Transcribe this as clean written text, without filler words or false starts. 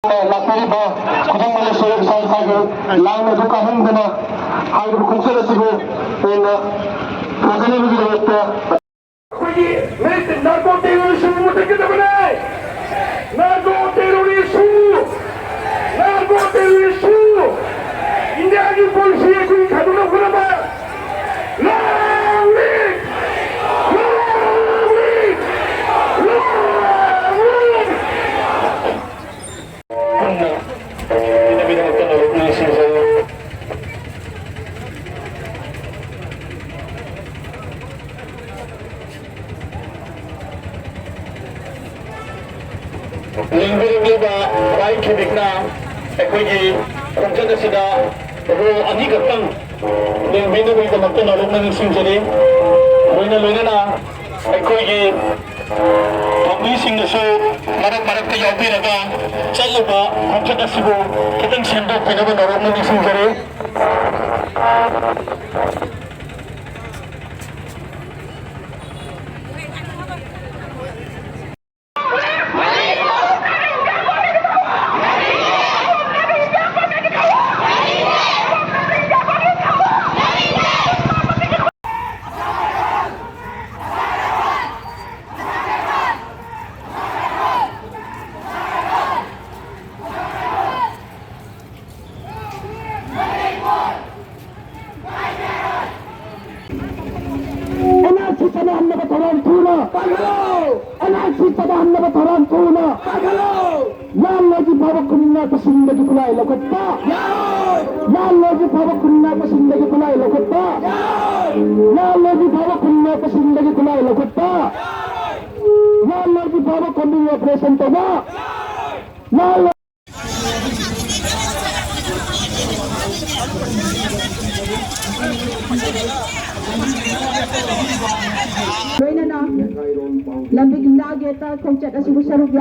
lakpariba khudangmana soyab sai haibu laina du kahindana haibu khumsar asibu ena khazana bi dawatta koyi mes narco terrorism mutake dabane narco terrorism india ki policy ko khaduna khulaba ꯂꯤꯡꯕꯤꯔꯤꯕ Rai ꯈꯤꯕꯤꯛꯅ ꯑꯩꯈꯣꯏꯒꯤ ꯈꯣꯡꯆꯠ ꯑꯁꯤꯗ role ꯑꯅꯤꯈꯛꯇꯪ ꯂꯤꯡꯕꯤꯅꯕꯒꯤꯗꯃꯛꯇ ꯅꯧꯂꯞꯅ ꯅꯤꯡꯁꯤꯡꯖꯔꯤ ꯂꯣꯏꯅꯅ ꯑꯩꯈꯣꯏꯒꯤ ꯊꯧꯃꯤꯁꯤꯡꯅꯁꯨ ꯃꯔꯛ ꯃꯔꯛꯇ ꯌꯥꯎꯕꯤꯔꯒ ꯆꯠꯂꯤꯕ ꯈꯣꯡꯆꯠ ꯑꯁꯤꯕꯨ ꯈꯤꯇꯪ ꯁꯦꯝꯗꯣꯛꯄꯤꯅꯕ ꯅꯧꯂꯞꯅ ꯅꯤꯡꯁꯤꯡꯖꯔꯤ Padahanna Tarantuna, NRC Padahanna Tarantuna, Yan Lagi Baba Kunna Pasinda Kulai Lokata, Yan Lagi Baba Kunna Pasinda Kulai Lokata, Yan Lagi Baba Kunna Pasinda Kulai Lokata, Yan Lagi Baba Kunna Operation Toba, Yan Loinana, lambig lagi ta kung chat asibu sarug